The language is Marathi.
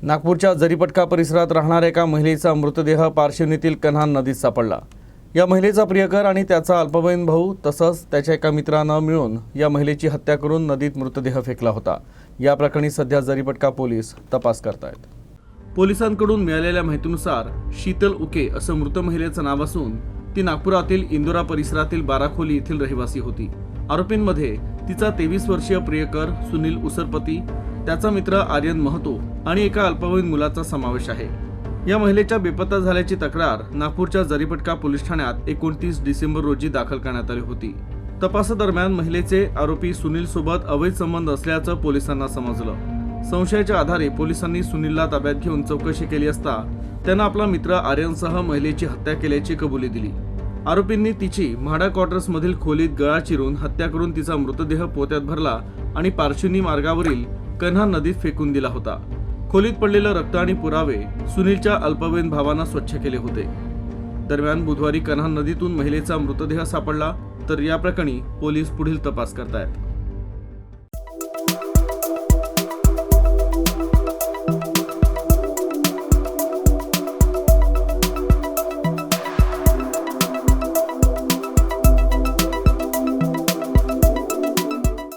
नागपूरच्या जरीपटका परिसरात राहणाऱ्या एका महिलेचा मृतदेह पारशिवनीतील कन्हान नदीत सापडला। या महिलेचा प्रियकर आणि त्याचा अल्पवयीन भाऊ तसंच त्याच्या एका मित्रानं मिळून या महिलेची हत्या करून नदीत मृतदेह फेकला होता। या प्रकरणी सध्या जरीपटका पोलीस तपास करतायत। पोलिसांकडून मिळालेल्या माहितीनुसार शीतल उके असं मृत महिलेचं नाव असून ती नागपुरातील इंदोरा परिसरातील बाराखोली येथील रहिवासी होती। आरोपींमध्ये तिचा 23 वर्षीय प्रियकर सुनील उसरपती, त्याचा मित्र आर्यन महतो आणि एका अल्पवयीन मुलाचा समावेश आहे। या महिलेच्या बेपत्ता झाल्याची तक्रार नागपूरच्या जरीपटका पोलीस ठाण्यात 29 डिसेंबर रोजी दाखल करण्यात आली होती। तपासादरम्यान महिलेचे आरोपी सुनील सोबत अवैध संबंध असल्याचं पोलिसांना समजलं। संशयाच्या आधारे पोलिसांनी सुनीलला ताब्यात घेऊन चौकशी केली असता त्यानं आपला मित्र आर्यनसह महिलेची हत्या केल्याची कबुली दिली। आरोपींनी तिची म्हाडा क्वार्टर्स मधील खोलीत गळा चिरून हत्या करून तिचा मृतदेह पोत्यात भरला आणि पारशिवनी मार्गावरील कन्हा नदीत फेकून दिला होता। खोलीत पडलेलं रक्त आणि पुरावे सुनीलच्या अल्पवयीन भावानं स्वच्छ केले होते। दरम्यान बुधवारी कन्हा नदीतून महिलेचा मृतदेह सापडला, तर या प्रकरणी पोलीस पुढील तपास करतायत।